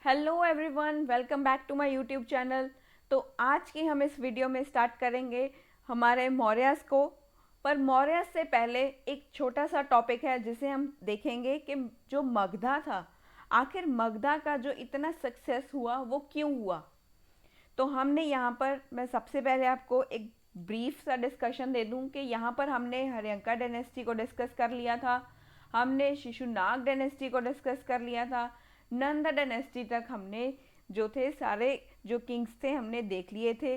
Hello everyone, welcome back to my YouTube channel. तो आज की हम इस वीडियो में स्टार्ट करेंगे हमारे मौर्यस को। पर मौर्यस से पहले एक छोटा सा टॉपिक है जिसे हम देखेंगे कि जो मगधा था, आखिर मगधा का जो इतना सक्सेस हुआ वो क्यों हुआ। तो हमने यहाँ पर, मैं सबसे पहले आपको एक ब्रीफ सा डिस्कशन दे दूँ कि यहाँ पर हमने हर्यंका डायनेस्टी को डिस्कस कर लिया था, हमने शिशुनाग डायनेस्टी को डिस्कस कर लिया था, नंदा डायनेस्टी तक हमने जो थे सारे जो किंग्स थे हमने देख लिए थे,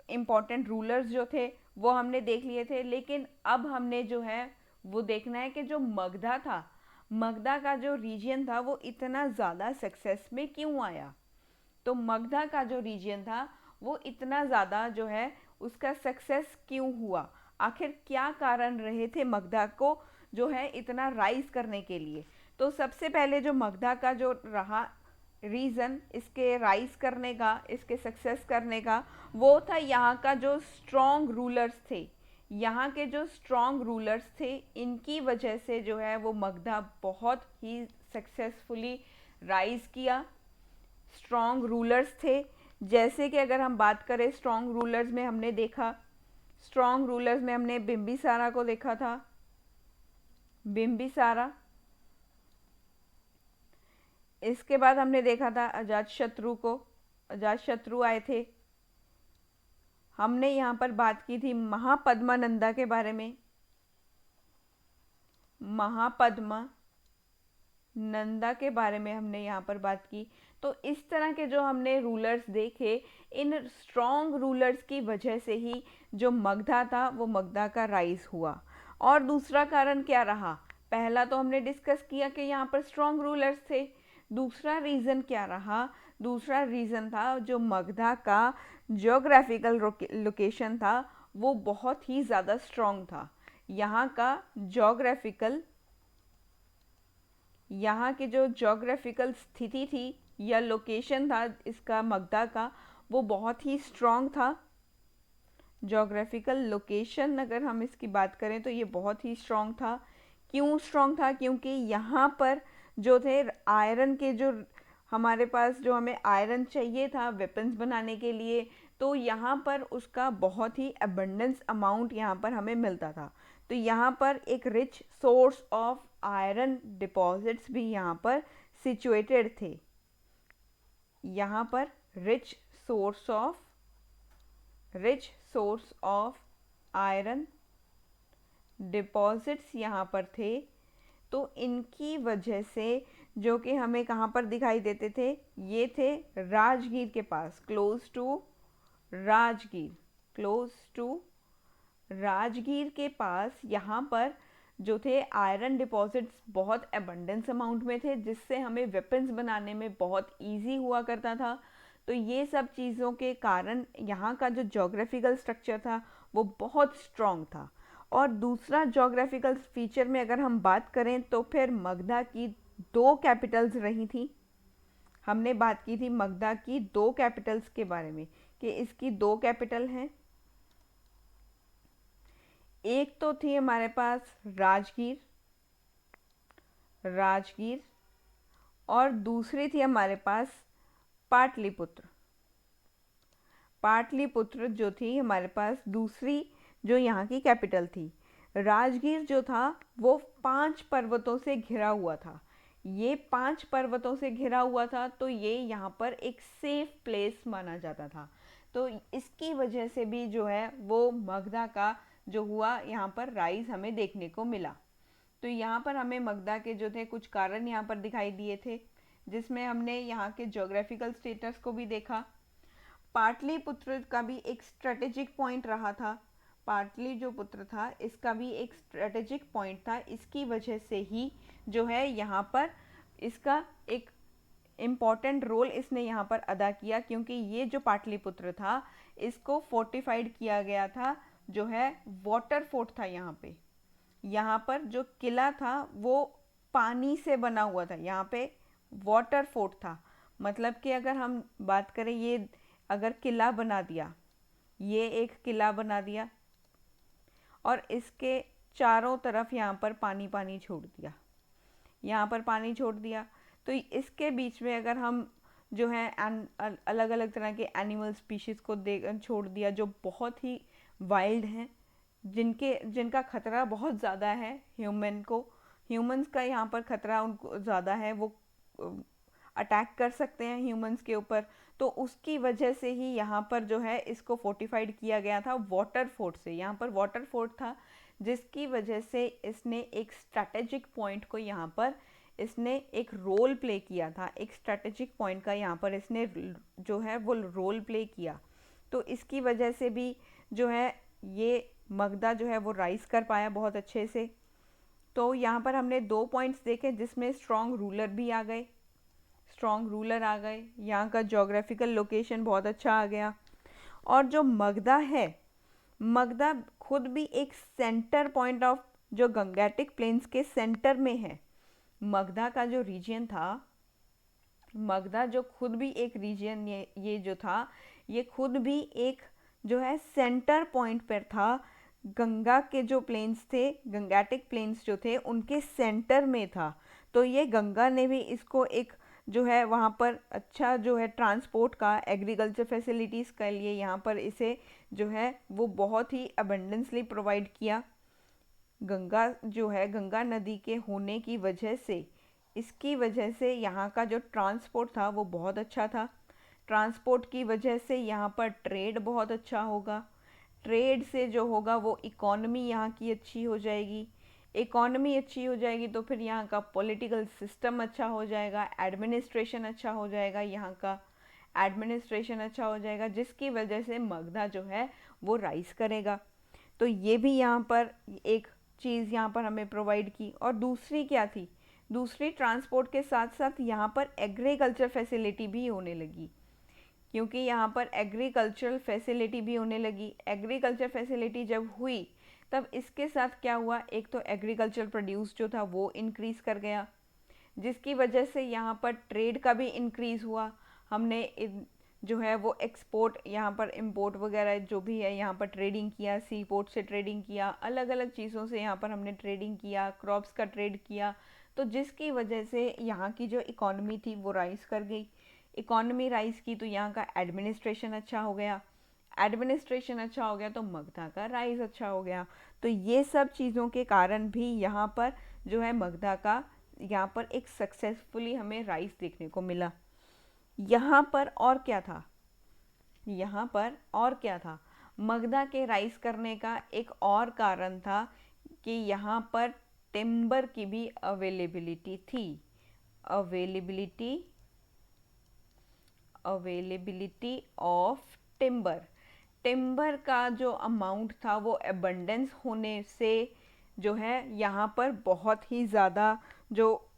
इम्पॉर्टेंट रूलर्स जो थे वो हमने देख लिए थे। लेकिन अब हमने जो है वो देखना है कि जो मगधा था, मगधा का जो रीजन था वो इतना ज़्यादा सक्सेस में क्यों आया। तो मगधा का जो रीजन था वो इतना ज़्यादा जो है उसका सक्सेस क्यों हुआ, आखिर क्या कारण रहे थे मगधा को जो है इतना राइज करने के लिए। तो सबसे पहले जो मगधा का जो रहा रीज़न इसके राइज करने का, इसके सक्सेस करने का, वो था यहाँ का जो स्ट्रॉन्ग रूलर्स थे। यहाँ के जो स्ट्रॉन्ग रूलर्स थे इनकी वजह से जो है वो मगधा बहुत ही सक्सेसफुली राइज किया। स्ट्रॉन्ग रूलर्स थे, जैसे कि अगर हम बात करें स्ट्रॉन्ग रूलर्स में हमने देखा, स्ट्रॉन्ग रूलर्स में हमने बिम्बिसारा को देखा था। बिम्बिसारा, इसके बाद हमने देखा था अजातशत्रु को, अजातशत्रु आए थे। हमने यहाँ पर बात की थी महापद्मानंदा के बारे में, महापद्मा नंदा के बारे में हमने यहाँ पर बात की। तो इस तरह के जो हमने रूलर्स देखे, इन स्ट्रॉन्ग रूलर्स की वजह से ही जो मगधा था वो मगधा का राइज हुआ। और दूसरा कारण क्या रहा, पहला तो हमने डिस्कस किया कि यहाँ पर स्ट्रॉन्ग रूलर्स थे। दूसरा रीज़न क्या रहा, दूसरा रीज़न था जो मगधा का जोग्राफिकल लोकेशन था वो बहुत ही ज़्यादा स्ट्रॉन्ग था। यहाँ का जोग्राफिकल, यहाँ की जो जोग्राफिकल स्थिति थी या लोकेशन था इसका मगधा का, वो बहुत ही स्ट्रॉन्ग था। जोग्राफिकल लोकेशन अगर हम इसकी बात करें तो ये बहुत ही स्ट्रॉन्ग था। क्यों स्ट्रॉन्ग था, क्योंकि यहाँ पर जो थे आयरन के जो हमारे पास जो हमें आयरन चाहिए था वेपन्स बनाने के लिए, तो यहाँ पर उसका बहुत ही अबंडेंस अमाउंट यहाँ पर हमें मिलता था। तो यहाँ पर एक rich source of iron deposits भी यहाँ पर सिचुएटेड थे। यहाँ पर rich source of iron deposits यहाँ पर थे। तो इनकी वजह से जो कि हमें कहाँ पर दिखाई देते थे, ये थे राजगीर के पास, close to Rajgir, close to Rajgir के पास यहाँ पर जो थे आयरन डिपॉजिट्स बहुत एबंडेंस अमाउंट में थे, जिससे हमें वेपन्स बनाने में बहुत इजी हुआ करता था। तो ये सब चीज़ों के कारण यहाँ का जो जोग्राफिकल स्ट्रक्चर था वो बहुत स्ट्रॉन्ग था। और दूसरा जोग्राफिकल फीचर में अगर हम बात करें तो फिर मगधा की दो कैपिटल्स रही थी। हमने बात की थी मगधा की दो कैपिटल्स के बारे में कि इसकी दो कैपिटल हैं। एक तो थी हमारे पास राजगीर, राजगीर, और दूसरी थी हमारे पास पाटलिपुत्र। पाटलिपुत्र जो थी हमारे पास दूसरी जो यहाँ की कैपिटल थी। राजगीर जो था वो 5 पर्वतों से घिरा हुआ था। ये 5 पर्वतों से घिरा हुआ था, तो ये यहाँ पर एक सेफ प्लेस माना जाता था। तो इसकी वजह से भी जो है वो मगधा का जो हुआ यहाँ पर राइज हमें देखने को मिला। तो यहाँ पर हमें मगधा के जो थे कुछ कारण यहाँ पर दिखाई दिए थे, जिसमें हमने यहाँ के जोग्राफिकल स्टेटस को भी देखा। पाटलिपुत्र का भी एक स्ट्रेटेजिक पॉइंट रहा था। पाटली जो पुत्र था इसका भी एक स्ट्रेटेजिक पॉइंट था, इसकी वजह से ही जो है यहाँ पर इसका एक इम्पॉर्टेंट रोल इसने यहाँ पर अदा किया, क्योंकि ये जो पाटलिपुत्र था इसको फोर्टिफाइड किया गया था, जो है वाटर फोर्ट था यहाँ पे। यहाँ पर जो किला था वो पानी से बना हुआ था, यहाँ पे वाटर फोर्ट था। मतलब कि अगर हम बात करें, ये अगर किला बना दिया, ये एक किला बना दिया और इसके चारों तरफ यहाँ पर पानी पानी छोड़ दिया, यहाँ पर पानी छोड़ दिया, तो इसके बीच में अगर हम जो है अलग अलग तरह के एनिमल स्पीशीज़ को दे छोड़ दिया जो बहुत ही वाइल्ड हैं, जिनका खतरा बहुत ज़्यादा है ह्यूमंस का यहाँ पर खतरा उनको ज़्यादा है, वो अटैक कर सकते हैं ह्यूमंस के ऊपर। तो उसकी वजह से ही यहाँ पर जो है इसको फोर्टिफाइड किया गया था वाटर फोर्ट से। यहाँ पर वाटर फोर्ट था जिसकी वजह से इसने एक स्ट्रैटेजिक पॉइंट को यहाँ पर इसने एक रोल प्ले किया था, एक स्ट्रैटेजिक पॉइंट का यहाँ पर इसने जो है वो रोल प्ले किया। तो इसकी वजह से भी जो है ये मगधा जो है वो राइज कर पाया बहुत अच्छे से। तो यहाँ पर हमने 2 पॉइंट्स देखे जिसमें स्ट्रॉन्ग रूलर भी आ गए, स्ट्रॉन्ग रूलर आ गए, यहाँ का जोग्राफिकल लोकेशन बहुत अच्छा आ गया। और जो मगधा है, मगधा खुद भी एक सेंटर पॉइंट ऑफ जो गंगेटिक प्लेन्स के सेंटर में है। मगधा का जो रीजन था, मगधा जो खुद भी एक रीजन ये जो था, ये खुद भी एक जो है सेंटर पॉइंट पर था। गंगा के जो प्लेन्स थे, गंगेटिक प्लेन्स जो थे उनके सेंटर में था। तो ये गंगा ने भी इसको एक जो है वहाँ पर अच्छा जो है ट्रांसपोर्ट का, एग्रीकल्चर फैसिलिटीज़ के लिए यहाँ पर इसे जो है वो बहुत ही अबंडेंसली प्रोवाइड किया। गंगा जो है, गंगा नदी के होने की वजह से, इसकी वजह से यहाँ का जो ट्रांसपोर्ट था वो बहुत अच्छा था। ट्रांसपोर्ट की वजह से यहाँ पर ट्रेड बहुत अच्छा होगा। ट्रेड से जो होगा वो इकॉनमी यहाँ की अच्छी हो जाएगी। इकॉनमी अच्छी हो जाएगी तो फिर यहाँ का पॉलिटिकल सिस्टम अच्छा हो जाएगा, एडमिनिस्ट्रेशन अच्छा हो जाएगा, यहाँ का एडमिनिस्ट्रेशन अच्छा हो जाएगा, जिसकी वजह से मगधा जो है वो राइज करेगा। तो ये भी यहाँ पर एक चीज़ यहाँ पर हमें प्रोवाइड की। और दूसरी क्या थी, दूसरी ट्रांसपोर्ट के साथ साथ यहाँ पर एग्रीकल्चर फैसिलिटी भी होने लगी, क्योंकि यहाँ पर एग्रीकल्चरल फैसिलिटी भी होने लगी। एग्रीकल्चर फैसिलिटी जब हुई तब इसके साथ क्या हुआ, एक तो एग्रीकल्चर प्रोड्यूस जो था वो इंक्रीज़ कर गया, जिसकी वजह से यहाँ पर ट्रेड का भी इंक्रीज़ हुआ। हमने जो है वो एक्सपोर्ट, यहाँ पर इंपोर्ट वगैरह जो भी है यहाँ पर ट्रेडिंग किया, सी पोर्ट से ट्रेडिंग किया, अलग अलग चीज़ों से यहाँ पर हमने ट्रेडिंग किया, क्रॉप्स का ट्रेड किया। तो जिसकी वजह से यहाँ की जो इकॉनमी थी वो राइज कर गई। इकॉनमी राइज की तो यहाँ का एडमिनिस्ट्रेशन अच्छा हो गया, एडमिनिस्ट्रेशन अच्छा हो गया तो मगधा का राइज अच्छा हो गया। तो ये सब चीज़ों के कारण भी यहाँ पर जो है मगधा का यहाँ पर एक सक्सेसफुली हमें राइज देखने को मिला। यहाँ पर और क्या था, यहाँ पर और क्या था, मगधा के राइज करने का एक और कारण था कि यहाँ पर टिम्बर की भी अवेलेबिलिटी थी। अवेलेबिलिटी ऑफ टिम्बर, टिम्बर का जो अमाउंट था वो एबंडेंस होने से जो है यहाँ पर बहुत ही ज़्यादा जो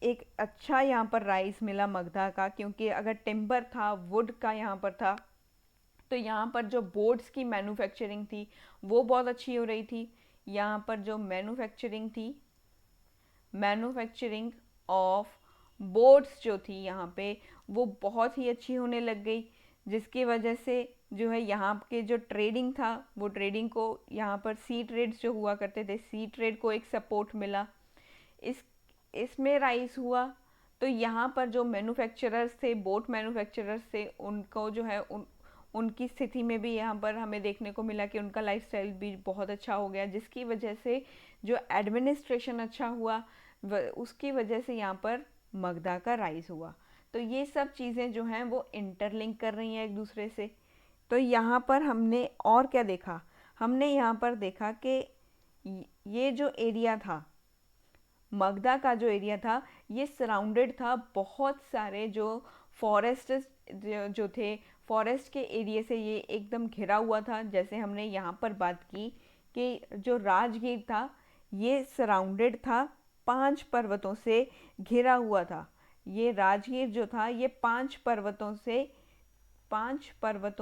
एक अच्छा यहाँ पर राइस मिला मगधा का। क्योंकि अगर टिम्बर था, वुड का यहाँ पर था, तो यहाँ पर जो बोर्ड्स की मैन्युफैक्चरिंग थी वो बहुत अच्छी हो रही थी। यहाँ पर जो मैन्युफैक्चरिंग थी, मैन्युफैक्चरिंग ऑफ बोर्ड्स जो थी यहाँ पे वो बहुत ही अच्छी होने लग गई, जिसकी वजह से जो है यहाँ के जो ट्रेडिंग था वो ट्रेडिंग को, यहाँ पर सी ट्रेड्स जो हुआ करते थे, सी ट्रेड को एक सपोर्ट मिला। इसमें राइज हुआ। तो यहाँ पर जो मैन्युफैक्चरर्स थे, बोट मैन्युफैक्चरर्स थे, उनको जो है उनकी स्थिति में भी यहाँ पर हमें देखने को मिला कि उनका लाइफस्टाइल भी बहुत अच्छा हो गया, जिसकी वजह से जो एडमिनिस्ट्रेशन अच्छा हुआ उसकी वजह से यहाँ पर मगधा का राइज हुआ। तो ये सब चीज़ें जो हैं वो इंटरलिंक कर रही हैं एक दूसरे से। तो यहाँ पर हमने और क्या देखा, हमने यहाँ पर देखा कि ये जो एरिया था, मगधा का जो एरिया था, ये सराउंडेड था बहुत सारे जो फॉरेस्ट जो थे, फॉरेस्ट के एरिया से ये एकदम घिरा हुआ था। जैसे हमने यहाँ पर बात की कि जो राजगीर था ये सराउंडेड था 5 पर्वतों से घिरा हुआ था। ये राजगीर जो था ये 5 पर्वतों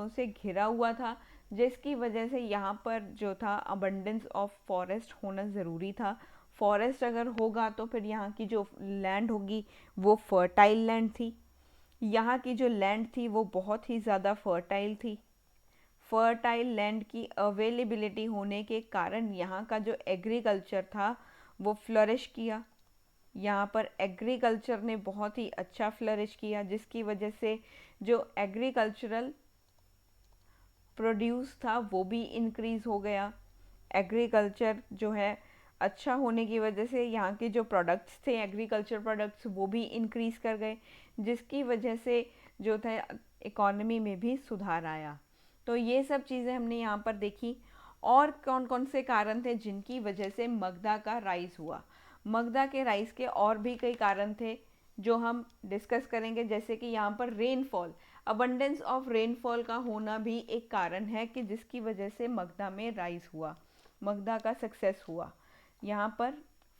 से घिरा हुआ था, जिसकी वजह से यहाँ पर जो था अबंडेंस ऑफ फॉरेस्ट होना ज़रूरी था। फॉरेस्ट अगर होगा तो फिर यहाँ की जो लैंड होगी वो फर्टाइल लैंड थी। यहाँ की जो लैंड थी वो बहुत ही ज़्यादा फर्टाइल थी। फर्टाइल लैंड की अवेलेबिलिटी होने के कारण यहाँ का जो एग्रीकल्चर था वो फ्लरिश किया। यहाँ पर एग्रीकल्चर ने बहुत ही अच्छा फ्लरिश किया, जिसकी वजह से जो एग्रीकल्चरल प्रोड्यूस था वो भी इंक्रीज़ हो गया। एग्रीकल्चर जो है अच्छा होने की वजह से यहाँ के जो प्रोडक्ट्स थे, एग्रीकल्चर प्रोडक्ट्स, वो भी इंक्रीज़ कर गए, जिसकी वजह से जो था इकॉनमी में भी सुधार आया। तो ये सब चीज़ें हमने यहाँ पर देखी। और कौन कौन से कारण थे जिनकी वजह से मगधा का राइज हुआ। मगधा के राइज के और भी कई कारण थे जो हम डिस्कस करेंगे, जैसे कि यहाँ पर रेनफॉल, अबंडेंस ऑफ रेनफॉल का होना भी एक कारण है कि जिसकी वजह से मगधा में राइज हुआ, मगधा का सक्सेस हुआ। यहाँ पर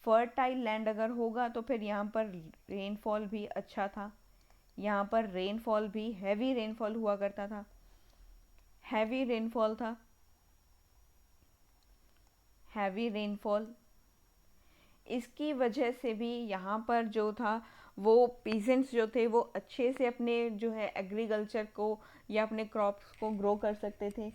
फर्टाइल लैंड अगर होगा तो फिर यहाँ पर रेनफॉल भी अच्छा था। यहाँ पर रेनफॉल भी हैवी रेनफॉल हुआ करता था, हैवी रेनफॉल था, हैवी रेनफॉल। इसकी वजह से भी यहाँ पर जो था वो पीजेंट्स जो थे वो अच्छे से अपने जो है एग्रीकल्चर को या अपने क्रॉप्स को ग्रो कर सकते थे।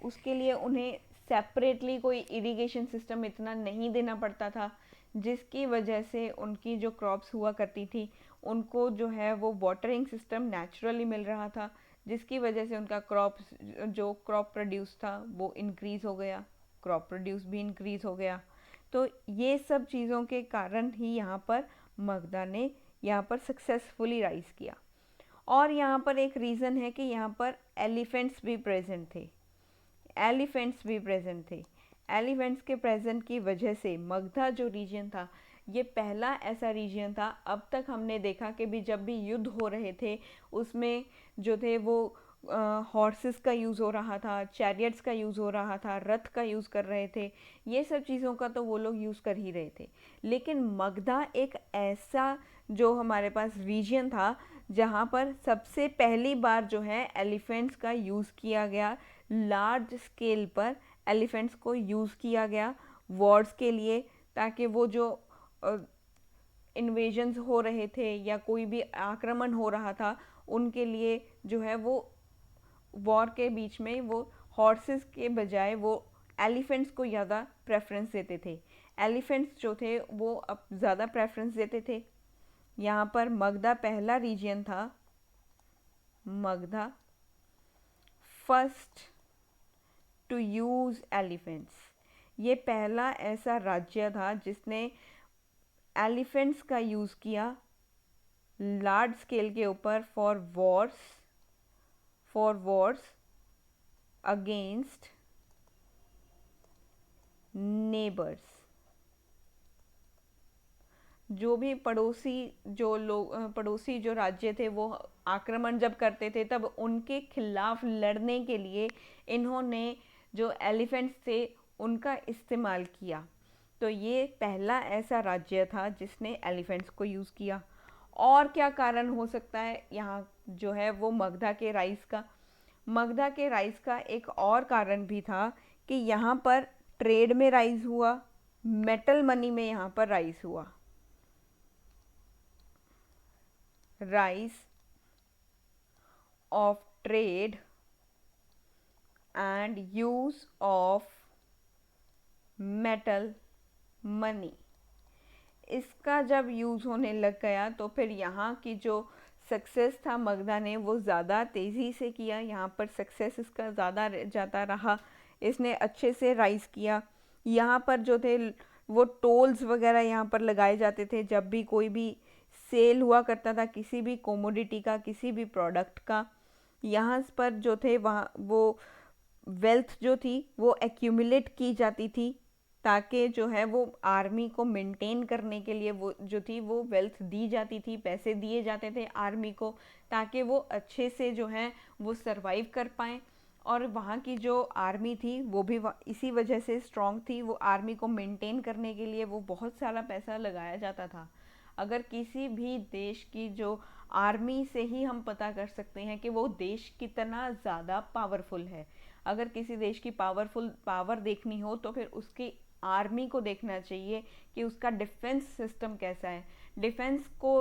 उसके लिए उन्हें सेपरेटली कोई इरिगेशन सिस्टम इतना नहीं देना पड़ता था, जिसकी वजह से उनकी जो क्रॉप्स हुआ करती थी उनको जो है वो वाटरिंग सिस्टम नेचुरली मिल रहा था, जिसकी वजह से उनका क्रॉप प्रोड्यूस था वो इंक्रीज़ हो गया, क्रॉप प्रोड्यूस भी इंक्रीज़ हो गया। तो ये सब चीज़ों के कारण ही यहाँ पर मगधा ने यहाँ पर सक्सेसफुली राइज किया। और यहाँ पर एक रीज़न है कि यहाँ पर एलिफेंट्स भी प्रेजेंट थे, एलिफेंट्स भी प्रेजेंट थे। एलिफेंट्स के प्रेजेंट की वजह से मगधा जो रीजन था ये पहला ऐसा रीजन था, अब तक हमने देखा कि भी जब भी युद्ध हो रहे थे उसमें जो थे वो हॉर्सेस का यूज़ हो रहा था, चैरियट्स का यूज़ हो रहा था, रथ का यूज़ कर रहे थे, ये सब चीज़ों का तो वो लोग यूज़ कर ही रहे थे। लेकिन मगधा एक ऐसा जो हमारे पास रीजन था जहाँ पर सबसे पहली बार जो है एलिफेंट्स का यूज़ किया गया, लार्ज स्केल पर एलिफेंट्स को यूज़ किया गया वॉर्स के लिए, ताकि वो जो इन्वेजन्स हो रहे थे या कोई भी आक्रमण हो रहा था उनके लिए जो है वो वॉर के बीच में वो हॉर्सेस के बजाय वो एलिफेंट्स को ज़्यादा प्रेफरेंस देते थे। एलिफेंट्स जो थे वो अब ज़्यादा प्रेफरेंस देते थे। यहाँ पर मगधा पहला रीजन था, Magadha first to use elephants. ये पहला ऐसा राज्य था जिसने एलिफेंट्स का यूज़ किया लार्ज स्केल के ऊपर फॉर वॉर्स अगेंस्ट नेबर्स। जो भी पड़ोसी जो राज्य थे वो आक्रमण जब करते थे तब उनके खिलाफ लड़ने के लिए इन्होंने जो एलिफेंट्स थे उनका इस्तेमाल किया। तो ये पहला ऐसा राज्य था जिसने एलिफेंट्स को यूज़ किया। और क्या कारण हो सकता है यहाँ जो है वो मगधा के राइज का? मगधा के राइज का एक और कारण भी था कि यहाँ पर ट्रेड में राइज हुआ, मेटल मनी में यहाँ पर राइज हुआ। rise of trade and use of metal money, इसका जब यूज़ होने लग गया तो फिर यहाँ की जो सक्सेस था मगधा ने वो ज़्यादा तेज़ी से किया। यहाँ पर सक्सेस इसका ज़्यादा जाता रहा, इसने अच्छे से राइज़ किया। यहाँ पर जो थे वो टोल्स वगैरह यहाँ पर लगाए जाते थे जब भी कोई भी सेल हुआ करता था किसी भी कोमोडिटी का, किसी भी प्रोडक्ट का। यहाँ पर जो थे वहाँ वो वेल्थ जो थी वो एक्यूमुलेट की जाती थी, ताकि जो है वो आर्मी को मेंटेन करने के लिए वो जो थी वो वेल्थ दी जाती थी, पैसे दिए जाते थे आर्मी को, ताकि वो अच्छे से जो है वो सरवाइव कर पाएँ। और वहाँ की जो आर्मी थी वो भी इसी वजह से स्ट्रॉन्ग थी, वो आर्मी को मेंटेन करने के लिए वो बहुत सारा पैसा लगाया जाता था। अगर किसी भी देश की जो आर्मी से ही हम पता कर सकते हैं कि वो देश कितना ज़्यादा पावरफुल है। अगर किसी देश की पावर देखनी हो तो फिर उसकी आर्मी को देखना चाहिए कि उसका डिफेंस सिस्टम कैसा है। डिफेंस को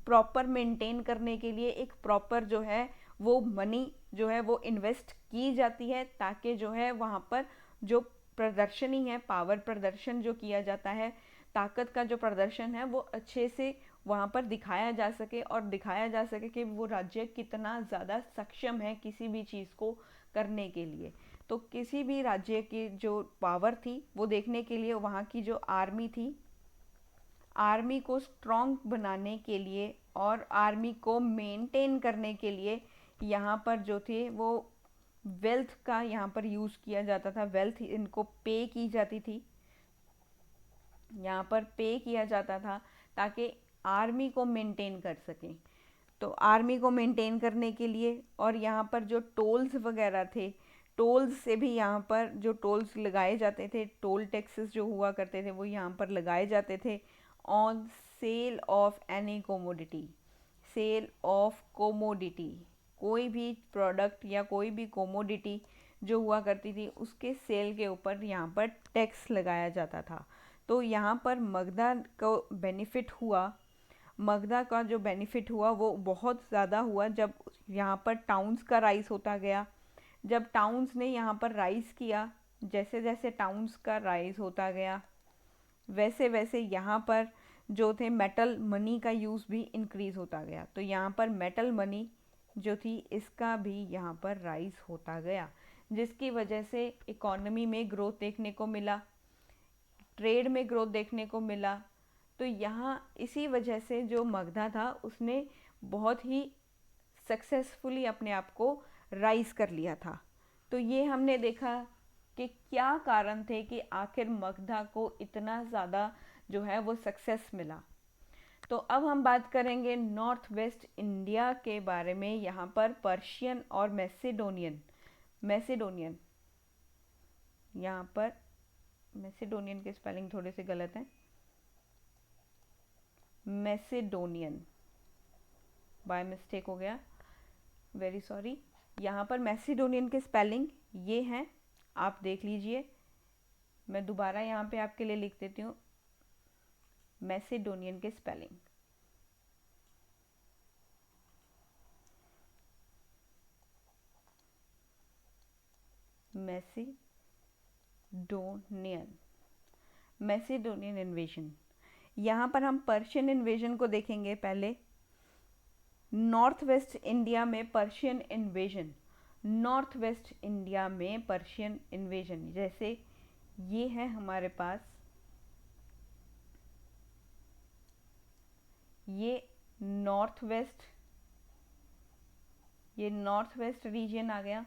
प्रॉपर मेंटेन करने के लिए एक प्रॉपर जो है वो मनी जो है वो इन्वेस्ट की जाती है, ताकि जो है वहाँ पर जो प्रदर्शनी है, पावर प्रदर्शन जो किया जाता है ताकत का जो प्रदर्शन है वो अच्छे से वहाँ पर दिखाया जा सके, और दिखाया जा सके कि वो राज्य कितना ज़्यादा सक्षम है किसी भी चीज़ को करने के लिए। तो किसी भी राज्य की जो पावर थी वो देखने के लिए वहाँ की जो आर्मी थी, आर्मी को स्ट्रॉन्ग बनाने के लिए और आर्मी को मेंटेन करने के लिए यहाँ पर जो थे वो वेल्थ का यहाँ पर यूज़ किया जाता था। वेल्थ इनको पे की जाती थी, यहाँ पर पे किया जाता था ताकि आर्मी को मेंटेन कर सकें। तो आर्मी को मेंटेन करने के लिए, और यहाँ पर जो टोल्स वगैरह थे, टोल्स से भी यहाँ पर जो टोल्स लगाए जाते थे, टोल टैक्सेस जो हुआ करते थे वो यहाँ पर लगाए जाते थे on sale of any commodity. Sale of commodity, कोई भी प्रोडक्ट या कोई भी कोमोडिटी जो हुआ करती थी उसके सेल के ऊपर यहाँ पर टैक्स लगाया जाता था। तो यहाँ पर मगधा को बेनिफिट हुआ, मगधा का जो बेनिफिट हुआ वो बहुत ज़्यादा हुआ जब यहाँ पर टाउन्स का राइज होता गया। जब टाउन्स ने यहाँ पर राइज किया, जैसे जैसे टाउन्स का राइज होता गया वैसे वैसे यहाँ पर जो थे मेटल मनी का यूज़ भी इंक्रीज़ होता गया। तो यहाँ पर मेटल मनी जो थी इसका भी यहाँ पर राइज होता गया, जिसकी वजह से इकोनॉमी में ग्रोथ देखने को मिला, ट्रेड में ग्रोथ देखने को मिला। तो यहाँ इसी वजह से जो मगधा था उसने बहुत ही सक्सेसफुली अपने आप को राइज कर लिया था। तो ये हमने देखा कि क्या कारण थे कि आखिर मगधा को इतना ज़्यादा जो है वो सक्सेस मिला। तो अब हम बात करेंगे नॉर्थ वेस्ट इंडिया के बारे में। यहाँ पर पर्शियन और मैसेडोनियन यहाँ पर मैसेडोनियन के स्पेलिंग थोड़े से गलत हैं, मैसेडोनियन बाय मिस्टेक हो गया, वेरी सॉरी। यहाँ पर मैसेडोनियन के स्पेलिंग ये हैं, आप देख लीजिए। मैं दोबारा यहाँ पे आपके लिए लिख देती हूँ मैसेडोनियन के स्पेलिंग। Macedonian invasion. यहाँ पर हम पर्शियन इन्वेजन को देखेंगे पहले। नॉर्थ वेस्ट इंडिया में Persian invasion, north west India में पर्शियन इन्वेजन, जैसे ये है हमारे पास, ये नॉर्थ वेस्ट रीजन आ गया,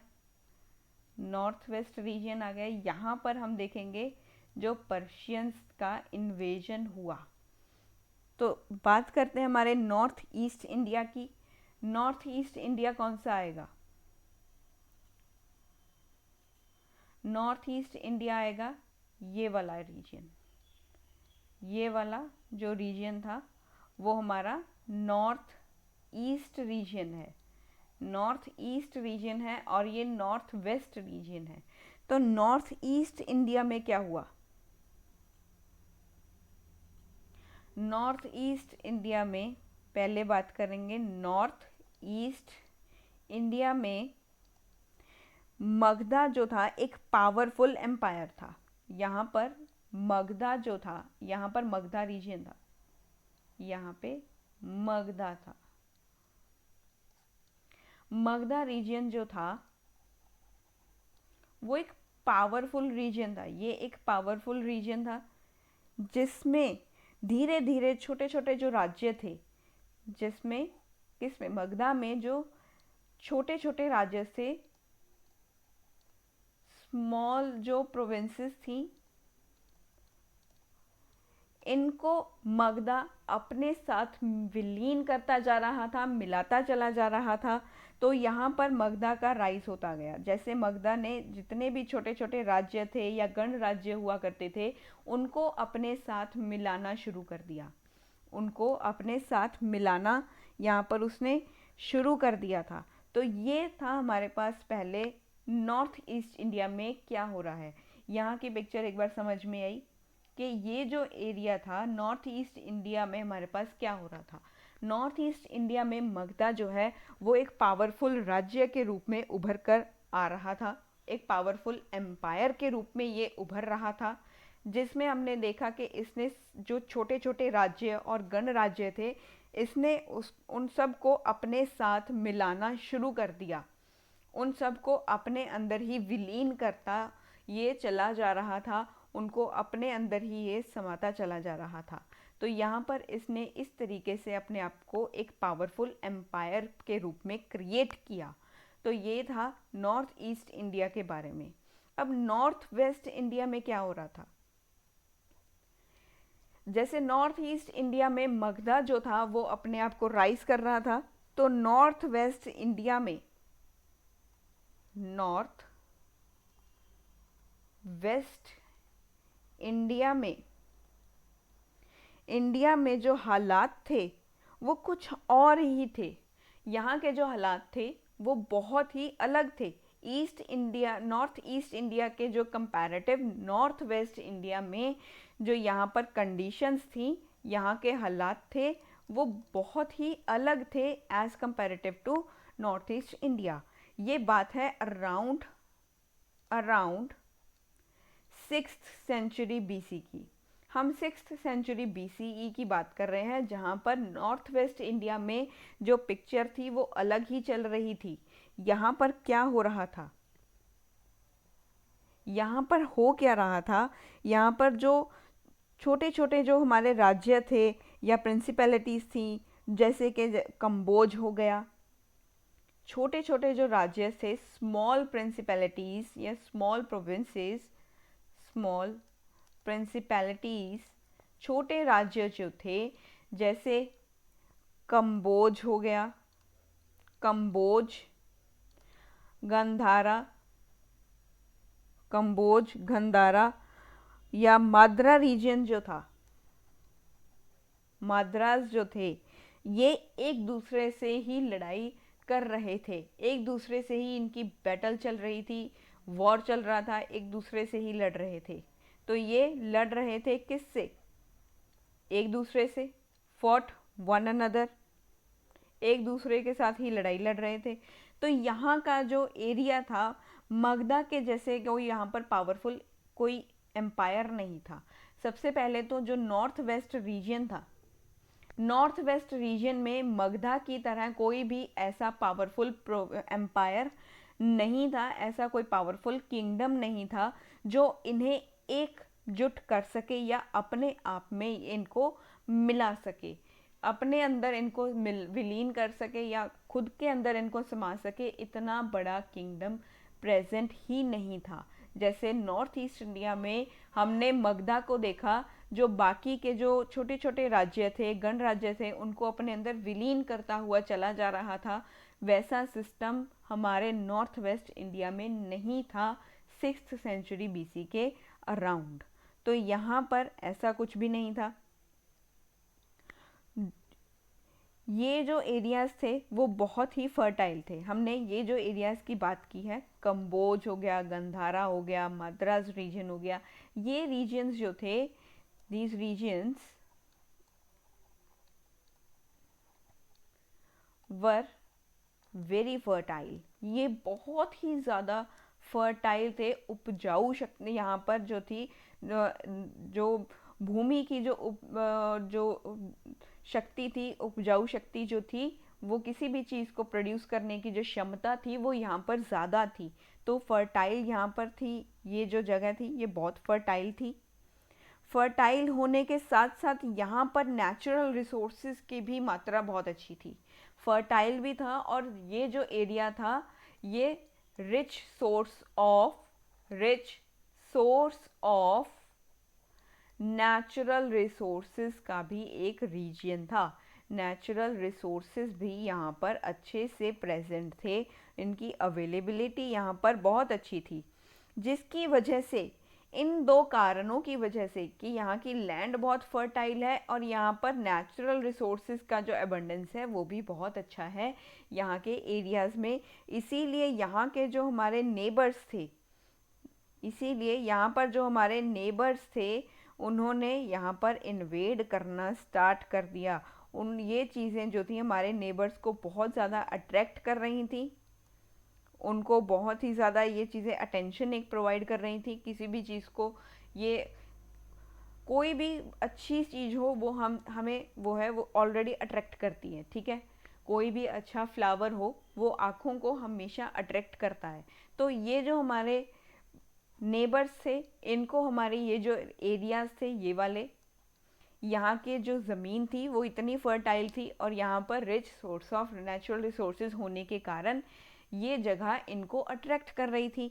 नॉर्थ वेस्ट रीजन आ गया। यहाँ पर हम देखेंगे जो पर्शियंस का इन्वेजन हुआ। तो बात करते हैं हमारे नॉर्थ ईस्ट इंडिया की। नॉर्थ ईस्ट इंडिया कौन सा आएगा? नॉर्थ ईस्ट इंडिया आएगा ये वाला रीजन, ये वाला जो रीजन था वो हमारा नॉर्थ ईस्ट रीजन है, नॉर्थ ईस्ट रीजन है, और ये नॉर्थ वेस्ट रीजन है। तो नॉर्थ ईस्ट इंडिया में क्या हुआ? नॉर्थ ईस्ट इंडिया में पहले बात करेंगे, नॉर्थ ईस्ट इंडिया में मगधा जो था एक पावरफुल एम्पायर था। यहाँ पर मगधा जो था, यहाँ पर मगधा रीजन था, यहाँ पे मगधा था। मगधा रीजन जो था वो एक पावरफुल रीजन था, ये एक पावरफुल रीजन था जिसमें धीरे धीरे छोटे छोटे जो राज्य थे, जिसमें किसमें, मगधा में जो छोटे छोटे राज्य थे, स्मॉल जो प्रोविंसेस थी, इनको मगधा अपने साथ विलीन करता जा रहा था, मिलाता चला जा रहा था। तो यहाँ पर मगधा का राइज होता गया। जैसे मगधा ने जितने भी छोटे छोटे राज्य थे या गण राज्य हुआ करते थे उनको अपने साथ मिलाना शुरू कर दिया, उनको अपने साथ मिलाना यहाँ पर उसने शुरू कर दिया था। तो ये था हमारे पास पहले नॉर्थ ईस्ट इंडिया में क्या हो रहा है। यहाँ की पिक्चर एक बार समझ में आई कि ये जो एरिया था नॉर्थ ईस्ट इंडिया में हमारे पास क्या हो रहा था। नॉर्थ ईस्ट इंडिया में मगधा जो है वो एक पावरफुल राज्य के रूप में उभर कर आ रहा था, एक पावरफुल एम्पायर के रूप में ये उभर रहा था, जिसमें हमने देखा कि इसने जो छोटे छोटे राज्य और गणराज्य थे, इसने उन सब को अपने साथ मिलाना शुरू कर दिया, उन सब को अपने अंदर ही विलीन करता ये चला जा रहा था, उनको अपने अंदर ही ये समाता चला जा रहा था। तो यहाँ पर इसने इस तरीके से अपने आप को एक पावरफुल एम्पायर के रूप में क्रिएट किया। तो ये था नॉर्थ ईस्ट इंडिया के बारे में। अब नॉर्थ वेस्ट इंडिया में क्या हो रहा था? जैसे नॉर्थ ईस्ट इंडिया में मगधा जो था वो अपने आप को राइज कर रहा था, तो नॉर्थ वेस्ट इंडिया में, नॉर्थ वेस्ट इंडिया में जो हालात थे वो कुछ और ही थे। यहाँ के जो हालात थे वो बहुत ही अलग थे। East India, north east India के जो कंपैरेटिव नॉर्थ वेस्ट इंडिया में जो यहाँ पर कंडीशंस थी, यहाँ के हालात थे, वो बहुत ही अलग थे as comparative to north east India. ये बात है अराउंड 6th सेंचुरी बीसी की। हम 6th सेंचुरी बीसीई की बात कर रहे हैं, जहाँ पर नॉर्थ वेस्ट इंडिया में जो पिक्चर थी वो अलग ही चल रही थी। यहाँ पर क्या हो रहा था? यहाँ पर हो क्या रहा था? यहाँ पर जो छोटे छोटे जो हमारे राज्य थे या प्रिंसिपैलिटीज़ थी, जैसे कि कंबोज हो गया, छोटे छोटे जो राज्य थे, स्मॉल प्रिंसिपैलिटीज़ या स्मॉल प्रोविंसेस, स्मॉल प्रिंसिपैलिटीज़, छोटे राज्य जो थे, जैसे कंबोज हो गया, कंबोज, गंधारा, कंबोज, गंधारा, या माद्रा रीजन जो था, मद्रास जो थे, ये एक दूसरे से ही लड़ाई कर रहे थे, एक दूसरे से ही इनकी बैटल चल रही थी, वॉर चल रहा था, एक दूसरे से ही लड़ रहे थे। तो ये लड़ रहे थे किससे? एक दूसरे से, फॉट वन अनदर, एक दूसरे के साथ ही लड़ाई लड़ रहे थे। तो यहाँ का जो एरिया था, मगधा के जैसे कोई यहाँ पर पावरफुल कोई एम्पायर नहीं था। सबसे पहले तो जो नॉर्थ वेस्ट रीजन था, नॉर्थ वेस्ट रीजन में मगधा की तरह कोई भी ऐसा पावरफुल एम्पायर नहीं था, ऐसा कोई पावरफुल किंगडम नहीं था जो इन्हें एकजुट कर सके या अपने आप में इनको मिला सके, अपने अंदर इनको विलीन कर सके या खुद के अंदर इनको समा सके। इतना बड़ा किंगडम प्रेजेंट ही नहीं था। जैसे नॉर्थ ईस्ट इंडिया में हमने मगधा को देखा, जो बाकी के जो छोटे छोटे राज्य थे, गणराज्य थे, उनको अपने अंदर विलीन करता हुआ चला जा रहा था, वैसा सिस्टम हमारे नॉर्थ वेस्ट इंडिया में नहीं था 6th सेंचुरी बीसी के अराउंड। तो यहाँ पर ऐसा कुछ भी नहीं था। ये जो एरियाज़ थे वो बहुत ही फर्टाइल थे। हमने ये जो एरियाज़ की बात की है, कंबोज हो गया, गंधारा हो गया, मद्रास रीजन हो गया, ये रीजन्स जो थे, these reasons were very fertile. ये बहुत ही ज़्यादा फर्टाइल थे, उपजाऊ शक्ति यहाँ पर जो थी, जो भूमि की जो शक्ति थी, उपजाऊ शक्ति जो थी, वो किसी भी चीज़ को प्रोड्यूस करने की जो क्षमता थी वो यहाँ पर ज़्यादा थी। तो फर्टाइल यहाँ पर थी, ये जो जगह थी ये बहुत फर्टाइल थी। फर्टाइल होने के साथ साथ यहाँ पर नेचुरल रिसोर्सेज की भी मात्रा बहुत अच्छी थी, फर्टाइल भी था, और ये जो एरिया था ये rich source of natural resources का भी एक रीजन था। नेचुरल रिसोर्सेज भी यहाँ पर अच्छे से प्रेजेंट थे, इनकी अवेलेबिलिटी यहाँ पर बहुत अच्छी थी, जिसकी वजह से, इन दो कारणों की वजह से कि यहाँ की लैंड बहुत फर्टाइल है और यहाँ पर नेचुरल रिसोर्सेज का जो एबंडेंस है वो भी बहुत अच्छा है यहाँ के एरियाज़ में, इसीलिए यहाँ के जो हमारे नेबर्स थे, उन्होंने यहाँ पर इन्वेड करना स्टार्ट कर दिया। ये चीज़ें जो थी हमारे नेबर्स को बहुत ज़्यादा अट्रैक्ट कर रही थी, उनको बहुत ही ज़्यादा ये चीज़ें अटेंशन एक प्रोवाइड कर रही थी। किसी भी चीज़ को ये कोई भी अच्छी चीज़ हो वो हमें वो है वो ऑलरेडी अट्रैक्ट करती है, ठीक है। कोई भी अच्छा फ्लावर हो वो आँखों को हमेशा अट्रैक्ट करता है। तो ये जो हमारे नेबर्स थे, इनको हमारे ये जो एरियाज़ थे ये वाले, यहाँ की जो ज़मीन थी वो इतनी फर्टाइल थी और यहाँ पर rich source of natural resources होने के कारण ये जगह इनको अट्रैक्ट कर रही थी।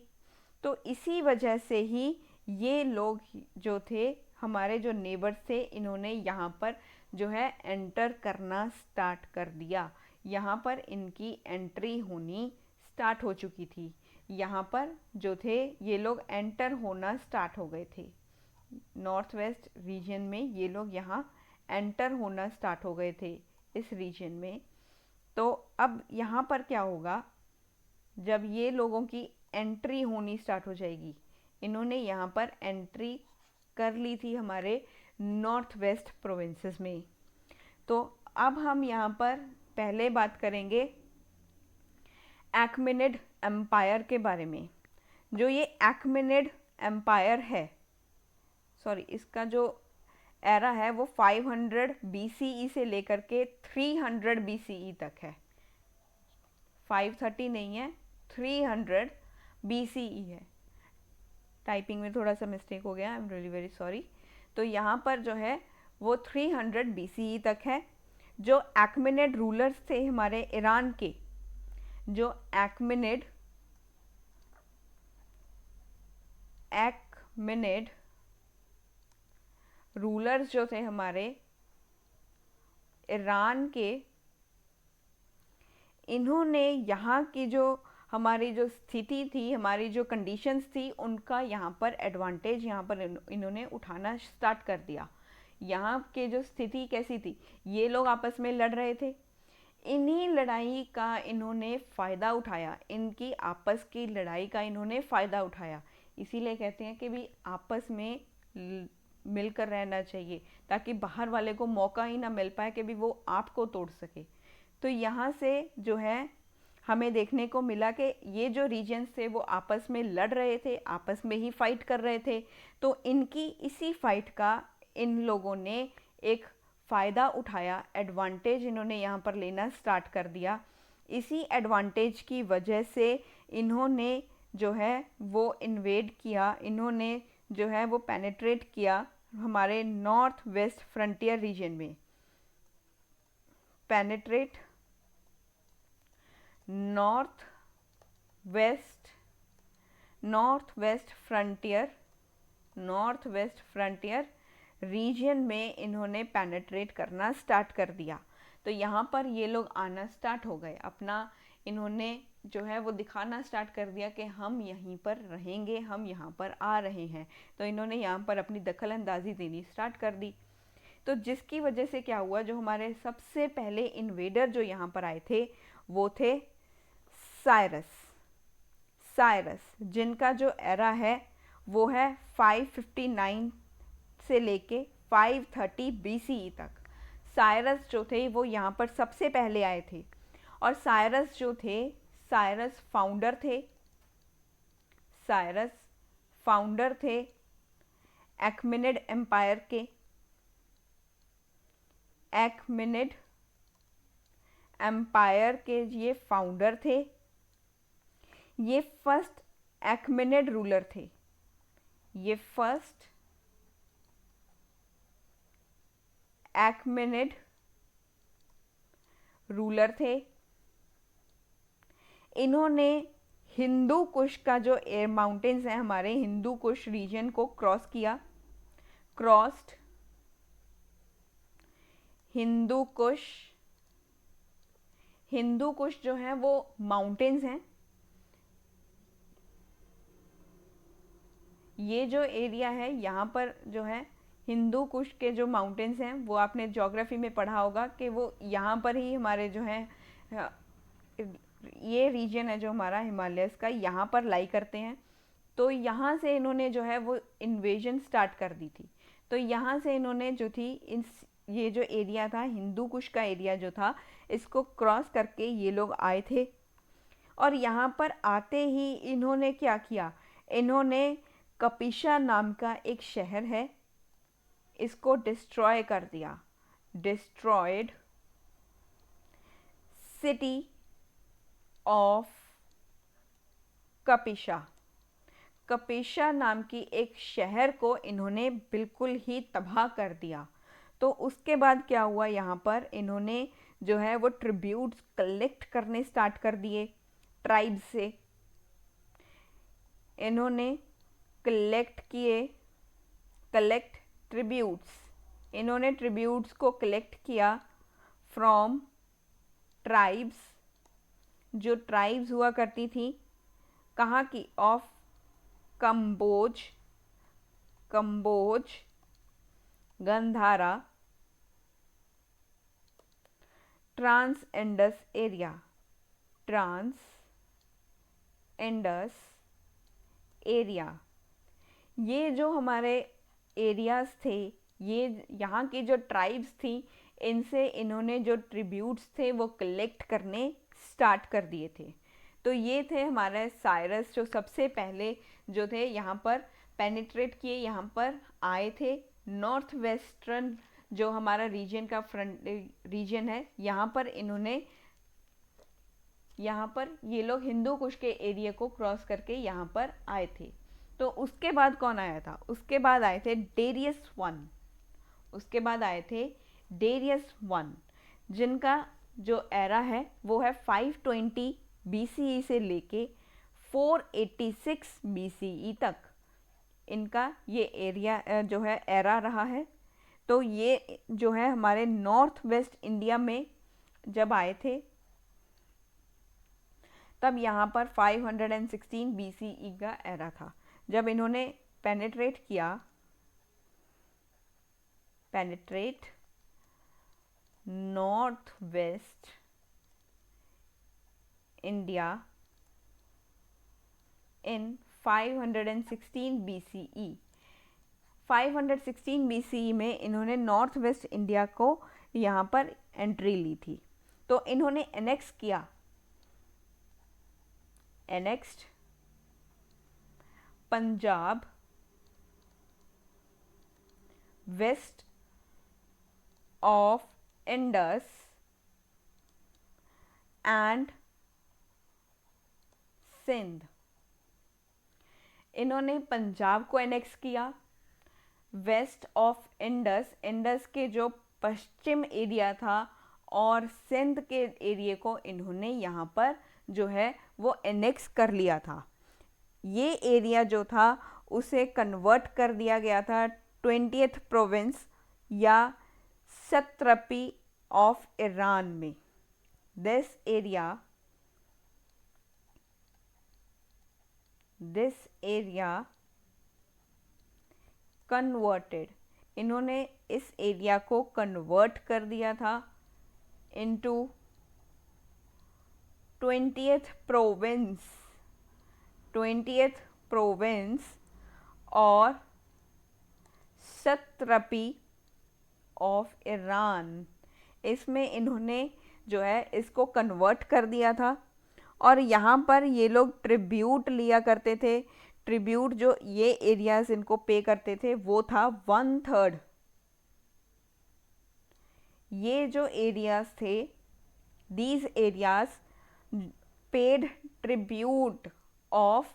तो इसी वजह से ही ये लोग जो थे, हमारे जो नेबर्स थे, इन्होंने यहाँ पर जो है एंटर करना स्टार्ट कर दिया। यहाँ पर इनकी एंट्री होनी स्टार्ट हो चुकी थी। यहाँ पर जो थे ये लोग एंटर होना स्टार्ट हो गए थे। नॉर्थ वेस्ट रीजन में ये लोग यहाँ एंटर होना स्टार्ट हो गए थे इस रीजन में। तो अब यहाँ पर क्या होगा, जब ये लोगों की एंट्री होनी स्टार्ट हो जाएगी, इन्होंने यहाँ पर एंट्री कर ली थी हमारे नॉर्थ वेस्ट प्रोविंसेस में। तो अब हम यहाँ पर पहले बात करेंगे एक्मेनिड एम्पायर के बारे में। जो ये एक्मेनिड एम्पायर है, सॉरी, इसका जो एरा है वो 500 BCE से लेकर के 300 BCE तक है। 530 नहीं है, 300 BCE है। टाइपिंग में थोड़ा सा मिस्टेक हो गया, I am really very sorry. तो यहाँ पर जो है वो 300 BCE तक है। जो एक्मेनिड रूलर्स थे हमारे ईरान के, जो एक्मेनिड रूलर्स जो थे हमारे ईरान के, इन्होंने यहाँ की जो हमारी जो स्थिति थी, हमारी जो कंडीशंस थी, उनका यहाँ पर एडवांटेज यहाँ पर इन्होंने उठाना स्टार्ट कर दिया। यहाँ के जो स्थिति कैसी थी, ये लोग आपस में लड़ रहे थे, इन्हीं लड़ाई का इन्होंने फ़ायदा उठाया, इनकी आपस की लड़ाई का इन्होंने फ़ायदा उठाया। इसीलिए कहते हैं कि भी आपस में मिलकर रहना चाहिए, ताकि बाहर वाले को मौका ही ना मिल पाए कि भी वो आपको तोड़ सके। तो यहाँ से जो है हमें देखने को मिला कि ये जो रीजन्स थे वो आपस में लड़ रहे थे, आपस में ही फाइट कर रहे थे। तो इनकी इसी फाइट का इन लोगों ने एक फ़ायदा उठाया, एडवांटेज इन्होंने यहाँ पर लेना स्टार्ट कर दिया। इसी एडवांटेज की वजह से इन्होंने जो है वो इन्वेड किया, इन्होंने जो है वो पेनिट्रेट किया हमारे नॉर्थ वेस्ट फ्रंटियर रीजन में। Penetrate north west frontier region में इन्होंने पेनिट्रेट करना स्टार्ट कर दिया। तो यहाँ पर ये लोग आना स्टार्ट हो गए, अपना इन्होंने जो है वो दिखाना स्टार्ट कर दिया कि हम यहीं पर रहेंगे, हम यहाँ पर आ रहे हैं। तो इन्होंने यहाँ पर अपनी दखल अंदाज़ी देनी स्टार्ट कर दी। तो जिसकी वजह से क्या हुआ, जो हमारे सबसे पहले इन्वेडर जो यहाँ पर आए थे वो थे साइरस, जिनका जो एरा है वो है 559 से लेके 530 BCE तक। साइरस जो थे वो यहाँ पर सबसे पहले आए थे। और साइरस जो थे, साइरस फाउंडर थे एक्मेनिड एम्पायर के। एक्मेनिड एम्पायर के ये फाउंडर थे, ये फर्स्ट एक्मेनिड रूलर थे, ये फर्स्ट एक्मेनिड रूलर थे। इन्होंने हिंदू कुश का जो एयर माउंटेन्स हैं, हमारे हिंदू कुश रीजन को क्रॉस किया, हिंदू कुश जो है वो माउंटेन्स हैं। ये जो एरिया है यहाँ पर जो है हिंदू कुश के जो माउंटेन्स हैं, वो आपने ज्योग्राफी में पढ़ा होगा कि वो यहाँ पर ही हमारे जो है ये रीजन है जो हमारा हिमालयस का, यहाँ पर लाई करते हैं। तो यहाँ से इन्होंने जो है वो इन्वेजन स्टार्ट कर दी थी। तो यहाँ से इन्होंने जो थी ये जो एरिया था, हिंदू कुश का एरिया जो था, इसको क्रॉस करके ये लोग आए थे। और यहाँ पर आते ही इन्होंने क्या किया, इन्होंने कपिशा नाम का एक शहर है, इसको डिस्ट्रॉय कर दिया, destroyed city of Kapisha. Kapisha नाम की एक शहर को इन्होंने बिल्कुल ही तबाह कर दिया। तो उसके बाद क्या हुआ, यहाँ पर इन्होंने जो है वो ट्रिब्यूट्स कलेक्ट करने स्टार्ट कर दिए ट्राइब से। इन्होंने कलेक्ट ट्रिब्यूट्स, इन्होंने ट्रिब्यूट्स को कलेक्ट किया फ्रॉम ट्राइब्स, जो ट्राइब्स हुआ करती थी कहाँ की, of Kamboj, Gandhara, trans Indus area. ये जो हमारे एरियाज थे, ये यहाँ की जो ट्राइब्स थी, इनसे इन्होंने जो ट्रिब्यूट्स थे वो कलेक्ट करने स्टार्ट कर दिए थे। तो ये थे हमारे साइरस, जो सबसे पहले जो थे यहाँ पर पेनिट्रेट किए, यहाँ पर आए थे। नॉर्थ वेस्टर्न जो हमारा रीजन का फ्रंट रीजन है, यहाँ पर ये लोग हिंदू कुश के एरिया को क्रॉस करके यहाँ पर आए थे। तो उसके बाद कौन आया था, उसके बाद आए थे डेरियस वन, जिनका जो एरा है वो है 520 BCE से लेके 486 BCE तक इनका ये एरिया जो है एरा रहा है। तो ये जो है हमारे नॉर्थ वेस्ट इंडिया में जब आए थे, तब यहाँ पर 516 BCE का एरा था, जब इन्होंने penetrate north waste India in 516 BCE। 516 BCE में इन्होंने नॉर्थ वेस्ट इंडिया को यहाँ पर एंट्री ली थी। तो इन्होंने annexed Punjab, west of Indus and Sindh. इन्होंने पंजाब को एनेक्स किया, वेस्ट ऑफ इंडस के जो पश्चिम एरिया था, और सिंध के एरिया को इन्होंने यहाँ पर जो है वो एनेक्स कर लिया था। ये एरिया जो था उसे कन्वर्ट कर दिया गया था 20th प्रोविंस या सत्रपी ऑफ ईरान में। दिस एरिया कन्वर्टेड, इन्होंने इस एरिया को कन्वर्ट कर दिया था इनटू 20th प्रोविंस और सत्रपी ऑफ ईरान। इसमें इन्होंने जो है इसको कन्वर्ट कर दिया था, और यहाँ पर ये लोग ट्रिब्यूट लिया करते थे। ट्रिब्यूट जो ये एरियाज इनको पे करते थे वो था 1/3। ये जो एरियाज थे, these areas paid tribute of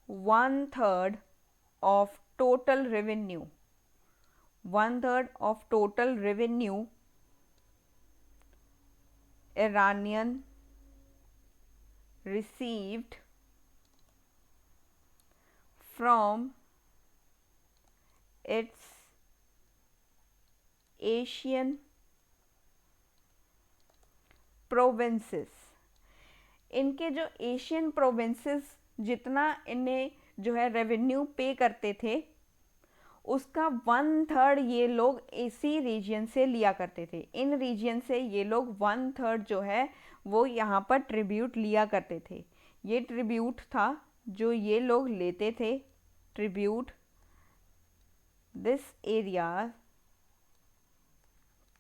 1/3 of total revenue. 1/3 of total revenue Iranian received from its Asian provinces। इनके जो एशियन प्रोविंसेस जितना इन्हें जो है रेवेन्यू पे करते थे, उसका 1/3 ये लोग इसी रीजन से लिया करते थे। इन रीजन से ये लोग 1/3 जो है वो यहाँ पर ट्रिब्यूट लिया करते थे। ये ट्रिब्यूट था जो ये लोग लेते थे, ट्रिब्यूट दिस एरिया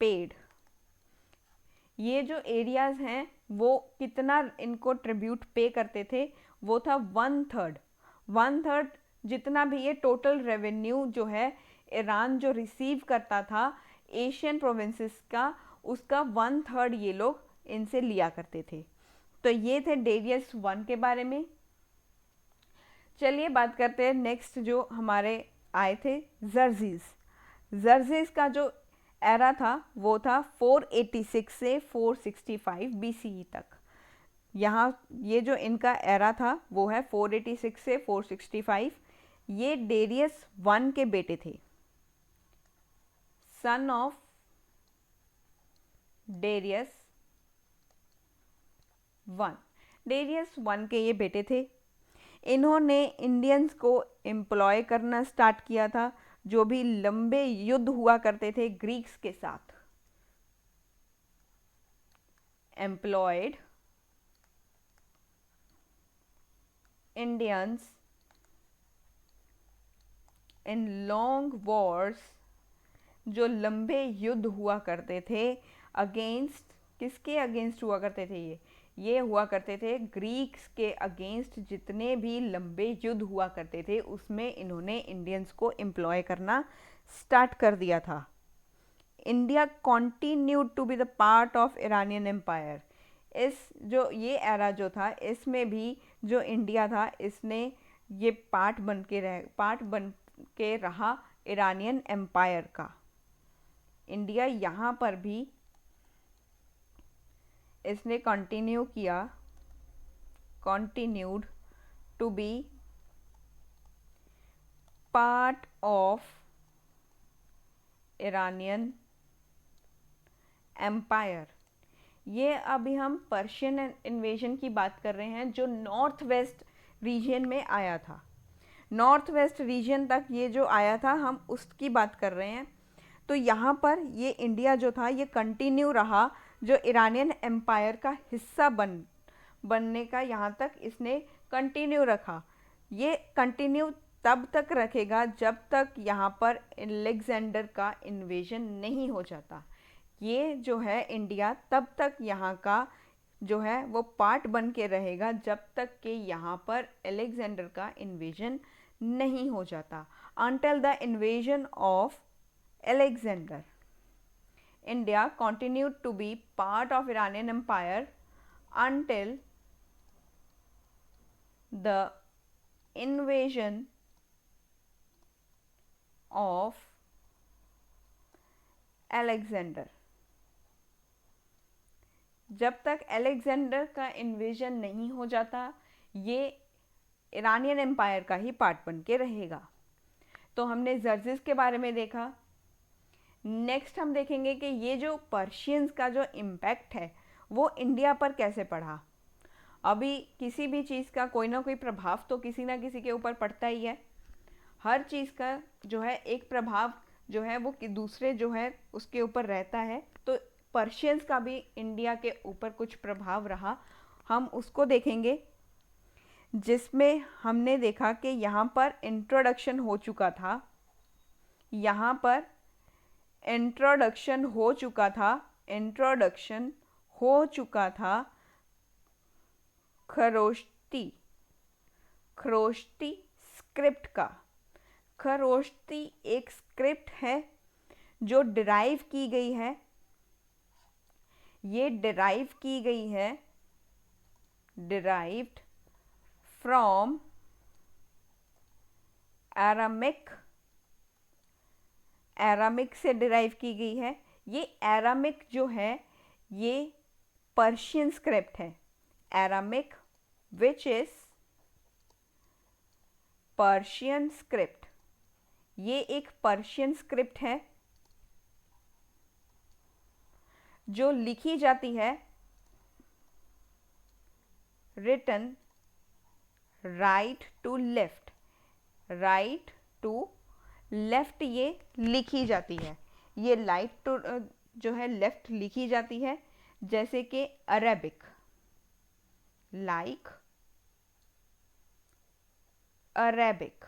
पेड। ये जो एरियाज हैं वो कितना इनको ट्रिब्यूट पे करते थे, वो था 1/3 जितना भी ये टोटल रेवेन्यू जो है ईरान जो रिसीव करता था एशियन प्रोविंसेस का, उसका 1/3 ये लोग इनसे लिया करते थे। तो ये थे डेरियस वन के बारे में। चलिए बात करते हैं नेक्स्ट जो हमारे आए थे, जर्जीज। जर्जीज का जो एरा था वो था 486 से 465 बीसीई तक। यहाँ ये जो इनका एरा था वो है 486 से 465। ये डेरियस वन के बेटे थे, son of Darius one. Darius one के ये बेटे थे। इन्होंने इंडियंस को एम्प्लॉय करना स्टार्ट किया था, जो भी लंबे युद्ध हुआ करते थे ग्रीक्स के साथ। Employed Indians in long Wars, जो लंबे युद्ध हुआ करते थे अगेंस्ट, किसके अगेंस्ट हुआ करते थे ये हुआ करते थे ग्रीक्स के अगेंस्ट। जितने भी लंबे युद्ध हुआ करते थे उसमें इन्होंने इंडियंस को एम्प्लॉय करना स्टार्ट कर दिया था। India continued to be the part of Iranian empire. इस जो ये एरा जो था इसमें भी जो इंडिया था इसने ये पार्ट बन के रहा ईरानियन एम्पायर का। इंडिया यहाँ पर भी इसने continued to be part of Iranian empire. ये अभी हम पर्शियन इन्वेजन की बात कर रहे हैं जो नॉर्थ वेस्ट रीजन में आया था। नॉर्थ वेस्ट रीजन तक ये जो आया था हम उसकी बात कर रहे हैं। तो यहाँ पर ये इंडिया जो था ये कंटिन्यू रहा, जो ईरानियन एम्पायर का हिस्सा बनने का यहाँ तक इसने कंटिन्यू रखा। ये कंटिन्यू तब तक रखेगा जब तक यहाँ पर अलेक्जेंडर का इन्वेजन नहीं हो जाता। ये जो है इंडिया तब तक यहाँ का जो है वो पार्ट बन के रहेगा जब तक कि यहाँ पर अलेक्जेंडर का इन्वेजन नहीं हो जाता। until the invasion of Alexander, India continued to be part of Iranian Empire until the invasion of Alexander। जब तक अलेक्जेंडर का इन्वेजन नहीं हो जाता ये ईरानियन एम्पायर का ही पार्ट बन के रहेगा। तो हमने जर्जिस के बारे में देखा। नेक्स्ट हम देखेंगे कि ये जो पर्शियंस का जो इम्पैक्ट है वो इंडिया पर कैसे पड़ा। अभी किसी भी चीज़ का कोई ना कोई प्रभाव तो किसी ना किसी के ऊपर पड़ता ही है। हर चीज़ का जो है एक प्रभाव जो है वो दूसरे जो है उसके ऊपर रहता है। तो पर्शियंस का भी इंडिया के ऊपर कुछ प्रभाव रहा, हम उसको देखेंगे। जिसमें हमने देखा कि यहाँ पर इंट्रोडक्शन हो चुका था, यहाँ पर इंट्रोडक्शन हो चुका था खरोष्टी स्क्रिप्ट का। खरोष्टी एक स्क्रिप्ट है जो डिराइव की गई है, ये डिराइव की गई है, डिराइव्ड फ्रॉम एरामिक से डिराइव की गई है। ये एरामिक जो है ये पर्शियन स्क्रिप्ट है। Aramaic which is Persian script, ये एक पर्शियन स्क्रिप्ट है जो लिखी जाती है, written right to left, right to left ये लिखी जाती है। ये राइट टू जो है लेफ्ट लिखी जाती है, जैसे कि अरेबिक, लाइक अरेबिक,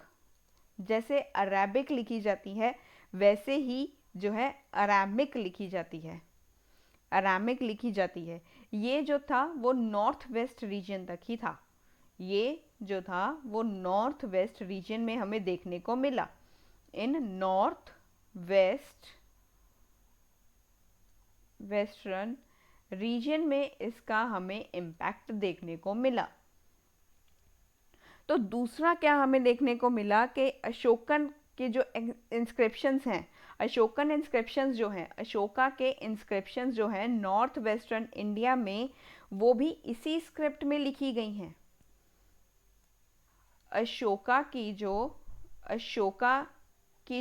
जैसे अरेबिक लिखी जाती है वैसे ही जो है अरामिक लिखी जाती है, अरामिक लिखी जाती है। ये जो था वो नॉर्थ वेस्ट रीजन तक ही था, ये जो था वो नॉर्थ वेस्ट रीजन में हमें देखने को मिला। इन नॉर्थ वेस्टर्न रीजन में इसका हमें इम्पैक्ट देखने को मिला। तो दूसरा क्या हमें देखने को मिला कि अशोकन के जो इंस्क्रिप्शंस हैं, अशोकन इंस्क्रिप्शंस जो हैं, अशोका के इंस्क्रिप्शंस जो हैं नॉर्थ वेस्टर्न इंडिया में, वो भी इसी स्क्रिप्ट में लिखी गई हैं। अशोका की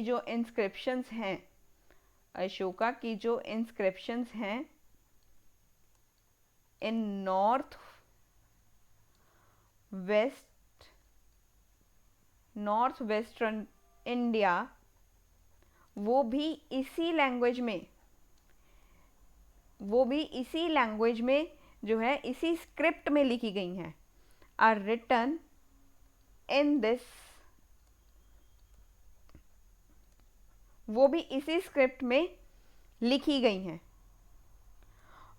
जो इंस्क्रिप्शंस हैं, अशोका की जो इंस्क्रिप्शंस हैं इन नॉर्थ वेस्टर्न इंडिया, वो भी इसी लैंग्वेज में जो है इसी स्क्रिप्ट में लिखी गई हैं। आर रिटन इन दिस, वो भी इसी स्क्रिप्ट में लिखी गई हैं।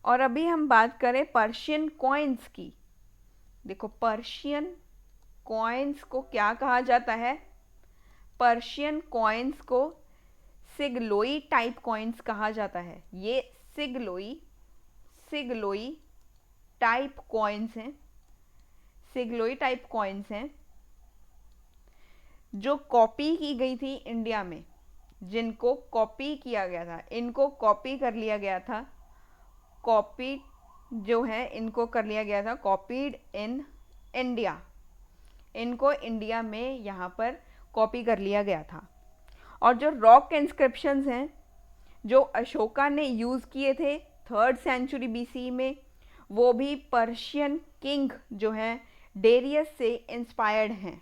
और अभी हम बात करें पर्शियन कॉइन्स की। देखो पर्शियन कॉइन्स को क्या कहा जाता है? पर्शियन कॉइन्स को सिग्लोई टाइप कॉइन्स कहा जाता है। ये सिग्लोई टाइप कॉइन्स हैं, सिग्लोई टाइप कॉइन्स हैं जो कॉपी की गई थी इंडिया में, जिनको कॉपी किया गया था, इनको कॉपी कर लिया गया था, कॉपी जो है इनको कर लिया गया था, कॉपीड इन इंडिया, इनको इंडिया में यहाँ पर कॉपी कर लिया गया था। और जो रॉक इंस्क्रिप्शंस हैं जो अशोका ने यूज़ किए थे 3rd सेंचुरी BC में, वो भी पर्शियन किंग जो हैं डेरियस से इंस्पायर्ड हैं।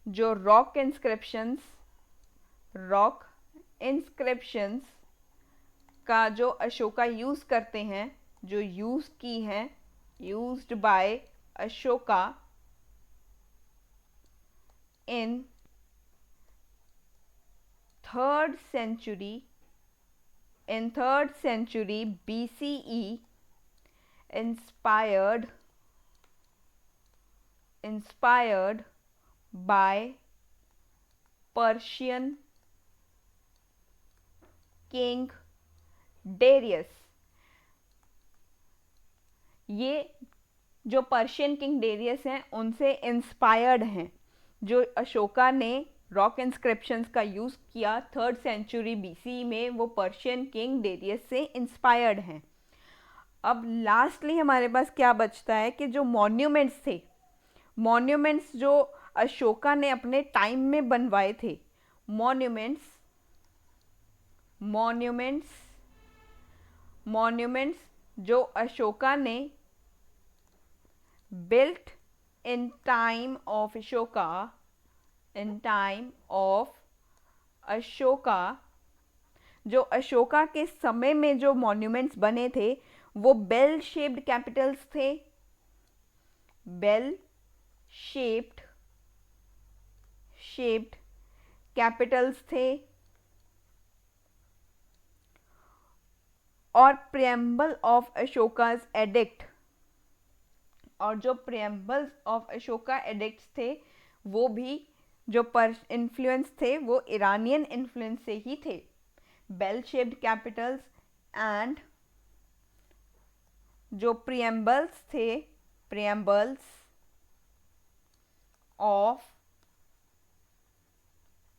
जो रॉक इंस्क्रिप्शंस का जो अशोका यूज़ करते हैं, जो यूज़ की हैं, used by Ashoka in 3rd century BCE, inspired by Persian king Darius। ये जो पर्शियन किंग डेरियस हैं उनसे इंस्पायर्ड हैं। जो अशोका ने रॉक इंस्क्रिप्शंस का यूज़ किया 3rd सेंचुरी BC में, वो पर्शियन किंग डेरियस से इंस्पायर्ड हैं। अब लास्टली हमारे पास क्या बचता है कि जो मॉन्यूमेंट्स थे, मॉन्यूमेंट्स जो अशोका ने अपने टाइम में बनवाए थे, मॉन्यूमेंट्स जो अशोका ने built in time of Ashoka, जो अशोका के समय में जो मॉन्यूमेंट्स बने थे वो बेल शेप्ड कैपिटल्स थे, बेल शेप्ड कैपिटल्स थे, और प्रेम्बल ऑफ अशोकाज एडिक्ट, और जो प्रेम्बल्स ऑफ अशोका एडिक्ट्स थे वो भी जो इन्फ्लुएंस थे वो ईरानियन इन्फ्लुएंस से ही थे। बेल शेप्ड कैपिटल्स एंड जो प्रेम्बल्स थे, प्रेम्बल्स ऑफ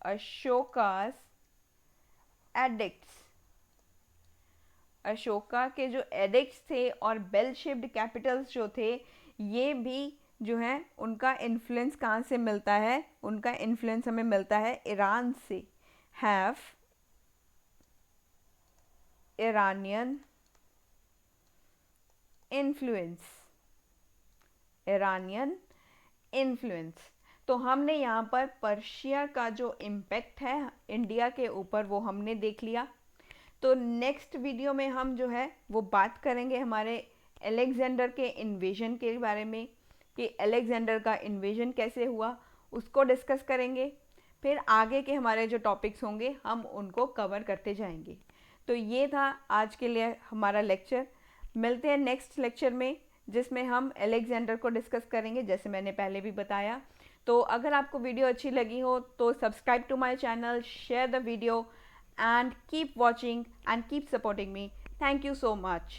अशोकाज एडिक्ट्स, अशोका के जो एडिक्ट्स थे और बेल शेप्ड कैपिटल्स जो थे, ये भी जो है उनका इन्फ्लुएंस कहाँ से मिलता है? उनका इन्फ्लुएंस हमें मिलता है ईरान से। Have Iranian influence. तो हमने यहाँ पर पर्शिया का जो इम्पैक्ट है इंडिया के ऊपर वो हमने देख लिया। तो नेक्स्ट वीडियो में हम जो है वो बात करेंगे हमारे अलेक्जेंडर के इन्वेजन के बारे में, कि अलेक्जेंडर का इन्वेजन कैसे हुआ, उसको डिस्कस करेंगे। फिर आगे के हमारे जो टॉपिक्स होंगे हम उनको कवर करते जाएंगे। तो ये था आज के लिए हमारा लेक्चर। मिलते हैं नेक्स्ट लेक्चर में जिसमें हम अलेक्जेंडर को डिस्कस करेंगे, जैसे मैंने पहले भी बताया। तो अगर आपको वीडियो अच्छी लगी हो तो subscribe to my channel, share the video, and keep watching and keep supporting me. Thank you so much.